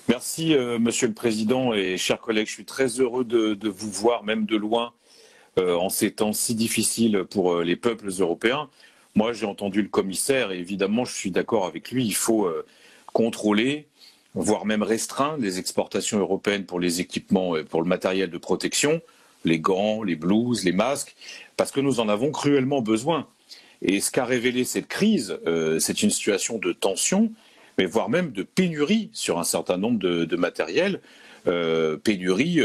Merci, Monsieur le Président et chers collègues. Je suis très heureux de vous voir, même de loin, en ces temps si difficiles pour les peuples européens. Moi, j'ai entendu le commissaire et évidemment, je suis d'accord avec lui. Il faut contrôler, voire même restreindre les exportations européennes pour les équipements, pour le matériel de protection, les gants, les blouses, les masques, parce que nous en avons cruellement besoin. Et ce qu'a révélé cette crise, c'est une situation de tension, mais voire même de pénurie sur un certain nombre de matériel, pénurie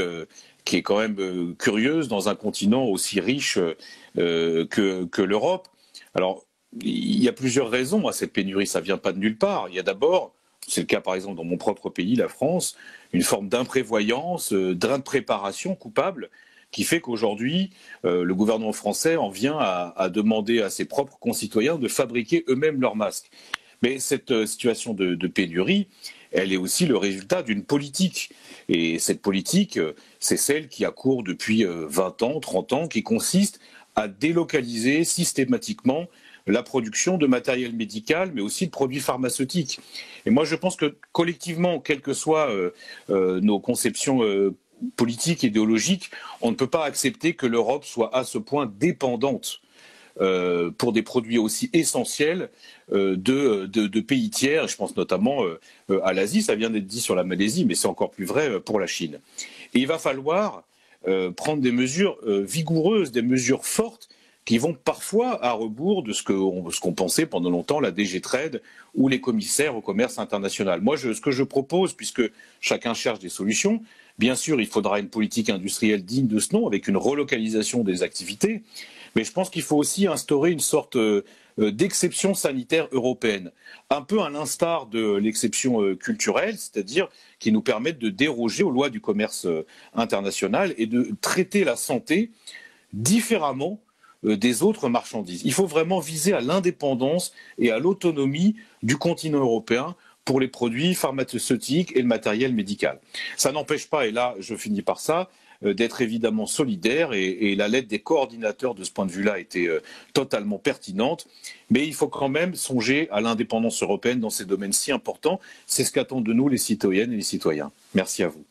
qui est quand même curieuse dans un continent aussi riche que l'Europe. Alors, il y a plusieurs raisons à cette pénurie, ça ne vient pas de nulle part. Il y a d'abord, c'est le cas par exemple dans mon propre pays, la France, une forme d'imprévoyance, d'impréparation coupable qui fait qu'aujourd'hui, le gouvernement français en vient à demander à ses propres concitoyens de fabriquer eux-mêmes leurs masques. Mais cette situation de pénurie, elle est aussi le résultat d'une politique. Et cette politique, c'est celle qui a cours depuis 20 ans, 30 ans, qui consiste à délocaliser systématiquement la production de matériel médical, mais aussi de produits pharmaceutiques. Et moi, je pense que collectivement, quelles que soient nos conceptions politiques, idéologiques, on ne peut pas accepter que l'Europe soit à ce point dépendante pour des produits aussi essentiels de pays tiers. Je pense notamment à l'Asie, ça vient d'être dit sur la Malaisie, mais c'est encore plus vrai pour la Chine. Et il va falloir prendre des mesures vigoureuses, des mesures fortes qui vont parfois à rebours de ce qu'on pensait pendant longtemps la DG Trade ou les commissaires au commerce international. Moi, ce que je propose, puisque chacun cherche des solutions, bien sûr, il faudra une politique industrielle digne de ce nom, avec une relocalisation des activités, mais je pense qu'il faut aussi instaurer une sorte d'exception sanitaire européenne, un peu à l'instar de l'exception culturelle, c'est-à-dire qui nous permettent de déroger aux lois du commerce international et de traiter la santé différemment des autres marchandises. Il faut vraiment viser à l'indépendance et à l'autonomie du continent européen pour les produits pharmaceutiques et le matériel médical. Ça n'empêche pas, et là je finis par ça, d'être évidemment solidaire et la lettre des coordinateurs de ce point de vue-là était totalement pertinente. Mais il faut quand même songer à l'indépendance européenne dans ces domaines si importants. C'est ce qu'attendent de nous les citoyennes et les citoyens. Merci à vous.